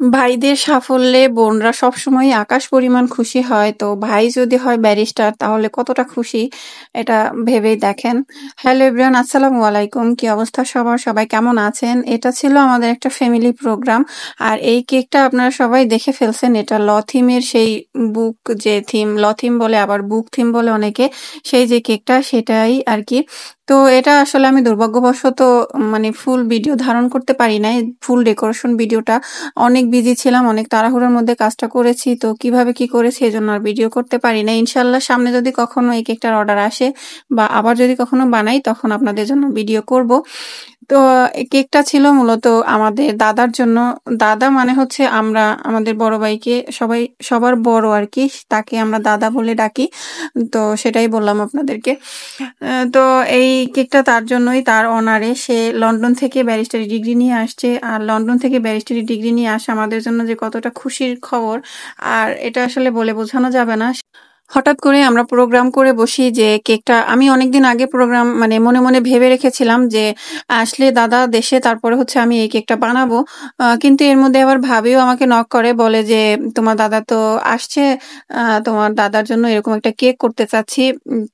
ভাইদের সাফল্যে বোনরা সবসময়ই আকাশ পরিমাণ খুশি হয়। তো ভাই যদি হয় ব্যারিস্টার তাহলে কতটা খুশি এটা ভেবেই দেখেন। হ্যালো এভরিওয়ান, আসসালামু আলাইকুম। কি অবস্থা সবার? সবাই কেমন আছেন? এটা ছিল আমাদের একটা ফ্যামিলি প্রোগ্রাম। আর এই কেকটা আপনারা সবাই দেখে ফেলছেন। এটা ল থিমের সেই বুক যে থিম, ল থিম বলে আবার বুক থিম বলে অনেকে। সেই যে কেকটা সেটাই আরকি। তো এটা আসলে আমি দুর্ভাগ্যবশত মানে ফুল ভিডিও ধারণ করতে পারি নাই। ফুল ডেকোরেশন ভিডিওটা অনেক বিজি ছিলাম, অনেক তাড়াহুড়োর মধ্যে কাজটা করেছি। তো কিভাবে কি করেছি এজন্য আর ভিডিও করতে পারি নাই। ইনশাআল্লাহ সামনে যদি কখনো এই কেকটার অর্ডার আসে বা আবার যদি কখনো বানাই তখন আপনাদের জন্য ভিডিও করব। তো এই কেকটা ছিল মূলত আমাদের দাদার জন্য। দাদা মানে হচ্ছে আমরা আমাদের বড় ভাইকে সবাই সবার বড় আরকি, তাকে আমরা দাদা বলে ডাকি। তো সেটাই বললাম আপনাদেরকে। তো এই কেকটা তার জন্যই, তার অনারে। সে লন্ডন থেকে ব্যারিস্টারি ডিগ্রি নিয়ে আসছে। আর লন্ডন থেকে ব্যারিস্টারি ডিগ্রি নিয়ে আসা আমাদের জন্য যে কতটা খুশির খবর আর এটা আসলে বলে বোঝানো যাবে না। হঠাৎ করে আমরা প্রোগ্রাম করে বসি যে কেকটা, আমি অনেকদিন আগে প্রোগ্রাম মানে মনে মনে ভেবে রেখেছিলাম যে আসলে দাদা দেশে তারপরে হচ্ছে আমি এই কেকটা বানাবো। কিন্তু এর মধ্যে আবার ভাবিও আমাকে নক করে, বলে যে তোমার দাদা তো আসছে, তোমার দাদার জন্য এরকম একটা কেক করতে চাচ্ছি।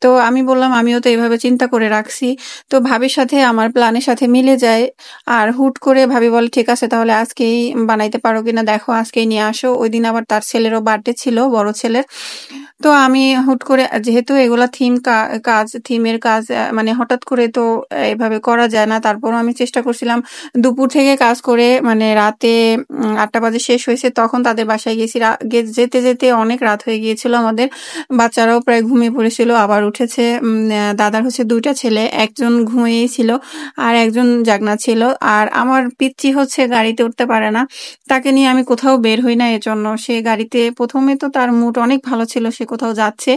তো আমি বললাম আমিও তো এভাবে চিন্তা করে রাখছি। তো ভাবির সাথে আমার প্ল্যানের সাথে মিলে যায়। আর হুট করে ভাবি বলে ঠিক আছে তাহলে আজকেই বানাইতে পারো কিনা দেখো, আজকেই নিয়ে আসো। ওই দিন আবার তার ছেলেরও বার্থডে ছিল, বড় ছেলের। তো আমি হুট করে, যেহেতু এগুলা থিমের কাজ, মানে হঠাৎ করে তো এভাবে করা যায় না। তারপরও আমি চেষ্টা করছিলাম। দুপুর থেকে কাজ করে মানে রাতে ৮টা বাজে শেষ হয়েছে, তখন তাদের বাসায় গেছি। যেতে যেতে অনেক রাত হয়ে গিয়েছিল আমাদের। বাচ্চারাও প্রায় ঘুমিয়ে পড়েছিল, আবার উঠেছে। দাদার হচ্ছে ২টা ছেলে, একজন ঘুমিয়েই ছিল আর একজন জাগনা ছিল। আর আমার পিচ্চি হচ্ছে গাড়িতে উঠতে পারে না, তাকে নিয়ে আমি কোথাও বের হই না। এজন্য সে গাড়িতে, প্রথমে তো তার মুড অনেক ভালো ছিল, সে কোথাও যাচ্ছে।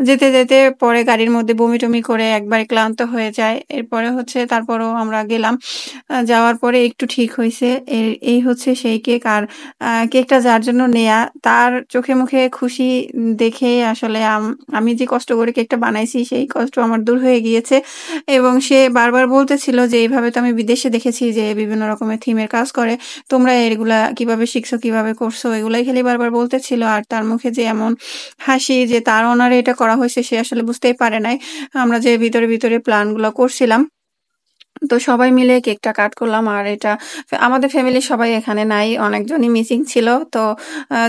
যেতে যেতে পরে গাড়ির মধ্যে বমি টমি করে একবারে ক্লান্ত হয়ে যায়। এরপরে হচ্ছে তারপরও আমরা গেলাম। যাওয়ার পরে একটু ঠিক হইছে। এই হচ্ছে সেই কেক। আর কেকটা যার জন্য নেয়া, তার চোখে মুখে খুশি দেখে আসলে আমি যে কষ্ট করে কেকটা বানাইছি সেই কষ্ট আমার দূর হয়ে গিয়েছে। এবং সে বারবার বলতেছিল যে এইভাবে তো আমি বিদেশে দেখেছি যে বিভিন্ন রকমের থিমের কাজ করে, তোমরা এগুলা কিভাবে শিখছো, কিভাবে করছো, এগুলাই খালি বারবার বলতেছিল। আর তার মুখে যে এমন হাসি যে তার অনারে এটা করা হয়েছে, সে আসলে বুঝতেই পারে নাই আমরা যে ভিতরে ভিতরে প্ল্যানগুলো করছিলাম। তো সবাই মিলে কেকটা কাট করলাম। আর এটা আমাদের ফ্যামিলির সবাই এখানে নাই, অনেকজনই মিসিং ছিল। তো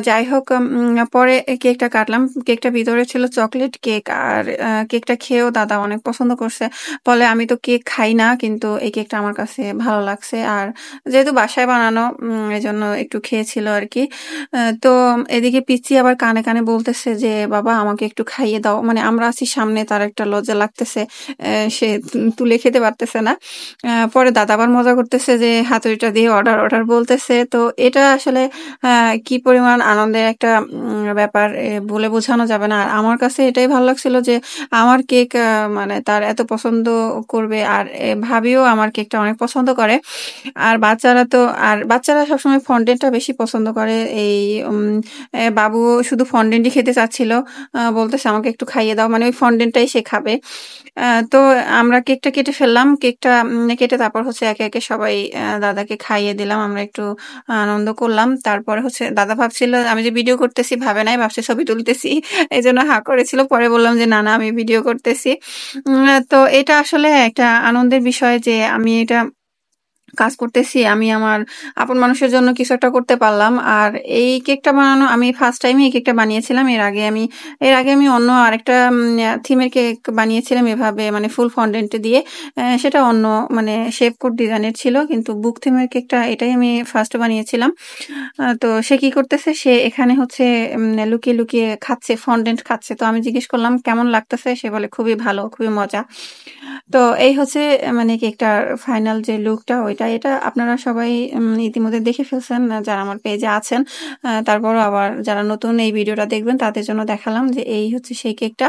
যাই হোক, পরে কেকটা কাটলাম। কেকটা ভিতরে ছিল চকলেট কেক। আর কেকটা খেয়েও দাদা অনেক পছন্দ করছে। বলে আমি তো কেক খাই না, কিন্তু এই কেকটা আমার কাছে ভালো লাগছে। আর যেহেতু বাসায় বানানো এজন্য একটু খেয়েছিল আর কি। তো এদিকে পিচ্চি আবার কানে কানে বলতেছে যে বাবা আমাকে একটু খাইয়ে দাও। মানে আমরা আছি সামনে, তার একটা লজ্জা লাগতেছে, সে তুলে খেতে পারতেছে না। পরে দাদা আবার মজা করতেছে যে হাতুড়িটা দিয়ে অর্ডার অর্ডার বলতেছে। তো এটা আসলে কি পরিমাণ আনন্দের একটা ব্যাপার বলে বোঝানো যাবে না। আর আমার কাছে এটাই ভালো লাগছিল যে আমার কেক মানে তার এত পছন্দ করবে। আর ভাবিও আমার কেকটা অনেক পছন্দ করে। আর বাচ্চারা সবসময় ফন্ডেন্টটা বেশি পছন্দ করে। এই বাবু শুধু ফন্ডেন্টই খেতে চাচ্ছিল। বলতেছে আমাকে একটু খাইয়ে দাও, মানে ওই ফন্ডেন্টটাই সে খাবে। তো আমরা কেকটা কেটে ফেললাম। কেকটা কেটে তারপর হচ্ছে একে একে সবাই দাদাকে খাইয়ে দিলাম। আমরা একটু আনন্দ করলাম। তারপরে হচ্ছে দাদা ভাবছিল আমি যে ভিডিও করতেছি, ভাবে নাই, ভাবছে ছবি তুলতেছি। এজন্য হা করেছিল। পরে বললাম যে না না আমি ভিডিও করতেছি। তো এটা আসলে একটা আনন্দের বিষয় যে আমি এটা কাজ করতেছি, আমি আমার আপন মানুষের জন্য কিছু একটা করতে পারলাম। আর এই কেকটা বানানো আমি ফার্স্ট টাইমে এই কেকটা বানিয়েছিলাম। এর আগে আমি অন্য আরেকটা থিমের কেক বানিয়েছিলাম এভাবে, মানে ফুল ফন্ডেন্ট দিয়ে। সেটা অন্য মানে শেপ কোড ডিজাইনের ছিল, কিন্তু বুক থিমের কেকটা এটাই আমি ফার্স্ট বানিয়েছিলাম। তো সে কি করতেছে, সে এখানে হচ্ছে লুকিয়ে লুকিয়ে খাচ্ছে, ফন্ডেন্ট খাচ্ছে। তো আমি জিজ্ঞেস করলাম কেমন লাগতেছে, সে বলে খুবই ভালো, খুবই মজা। তো এই হচ্ছে মানে কেকটার ফাইনাল যে লুকটা ওইটা। এটা আপনারা সবাই ইতিমধ্যে দেখে ফেলছেন যারা আমার পেজে আছেন। তারপরও আবার যারা নতুন এই ভিডিওটা দেখবেন তাদের জন্য দেখালাম যে এই হচ্ছে সেই কেকটা।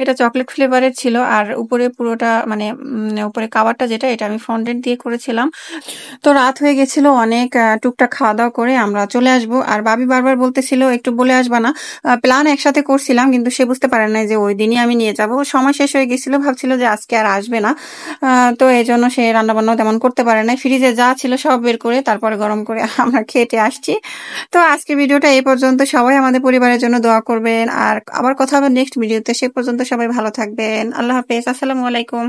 এটা চকলেট ফ্লেভারের ছিল। আর উপরে পুরোটা মানে উপরে কাভারটা যেটা, এটা আমি ফন্ডেন্ট দিয়ে করেছিলাম। তো রাত হয়ে গেছিল অনেক। টুকটাক খাওয়া-দাওয়া করে আমরা চলে আসবো। আর বাবি বারবার বলতেছিল একটু বলে আসবা না? প্ল্যান একসাথে করছিলাম, কিন্তু সে বুঝতে পারে নাই যে ওইদিনই আমি নিয়ে যাবো। সময় শেষ হয়ে গেছিল, ভাবছিল যে আজকে আর আসবে না। তো এজন্য সে রান্নাবান্নাও তেমন করতে পারে নাই। ফ্রি ফ্রিজে যা ছিল সব বের করে তারপরে গরম করে আমরা খেতে আসছি। তো আজকের ভিডিওটা এই পর্যন্ত। সবাই আমাদের পরিবারের জন্য দোয়া করবেন। আর আবার কথা হবে নেক্সট ভিডিওতে। সে পর্যন্ত সবাই ভালো থাকবেন। আল্লাহ হাফেজ। আসসালামু আলাইকুম।